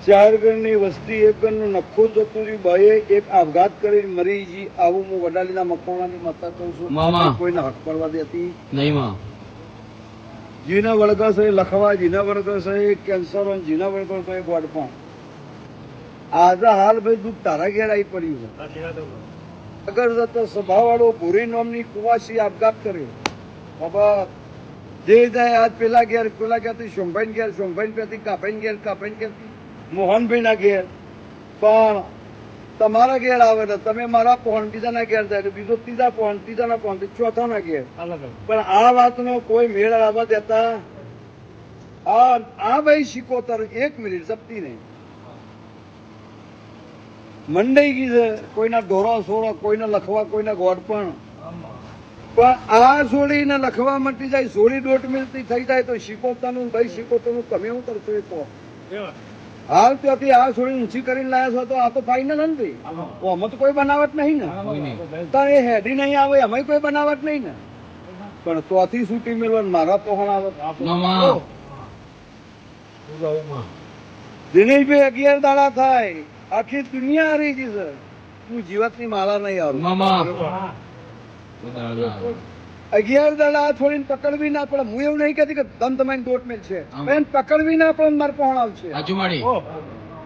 4 ઘરની વસ્તી 1 ઘરનું નખું જતું રહ્યું ભાઈએ એક આપઘાત કરીને મરી ગઈ આવું હું વડાલીના મકવાણાની માતા કહું છું મામા. કોઈને હક પડવા દેતી નહીં માં. જીના વળગસ એ લખવા જીના વળગસ એ કેન્સર જીના વળગસ એ ગોડપણ આજે હાલ ભાઈ દુઃખ તારા ઘેર આવી પડ્યું છે અગર જતો સભાવાળો ભૂરી નામની કુવાસી આપઘાત કર્યો બાબા જે જાય આજ પેલા ઘેર શોભાઈ ઘેર શોભાઈ પેથી કાપાઈ ઘેર મોહનભાઈ ના ઘેર પણ તમારા ઘેર આવે ને તમે મારા પહોંચ બીજાના ઘેર જાય બીજો ત્રીજા પહોંચ ત્રીજાના પહોંચ ચોથાના ઘેર પણ આ વાતનો કોઈ મેળ આવવા દેતા આ ભાઈ શીખોતર 1 મિનિટ સપતી નહીં મંડાઈ ગઈ છે કોઈના ઢોરો સોરો કોઈને લખવા કોઈને ગોડપણ પણ આ સોળીને લખવા મટી જાય સોળી દોઢ મિનિટની થઈ જાય તો શીખોતાનું ભાઈ શીખોતાનું તમે શું કરશો એ કહો હાલ ત્યાંથી આ સોળી ઊંચી કરીને લાયા છો તો આ તો ફાઈનલ નથી આમાં તો કોઈ બનાવટ નહીં ને તો એ હેડી નહીં આવે એમાં કોઈ બનાવટ નહીં ને પણ તોથી છૂટી મેળવાનું મારા પહોંચ આવે મામા. દિનેશભાઈ 11 દાડા થાય આખી દુનિયા હારી ગઈ છે તું જીવતની માલા નહીં આવે મામા. 11 દાડા થોડીને પકડવી ના પડે હું એવું નહીં કહેતી કે ધમ તમારી દોટ મેલ છે પણ પકડવી ના પડે મારે પહોંચ આવશે સાચું માડી.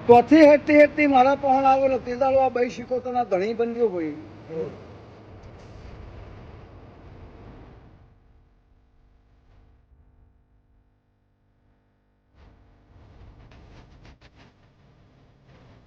તોથી હેઠતી મારા પહોંચ આવેલો તે દાડો આ ભાઈ શીખો તો ધણી બન્યો ભાઈ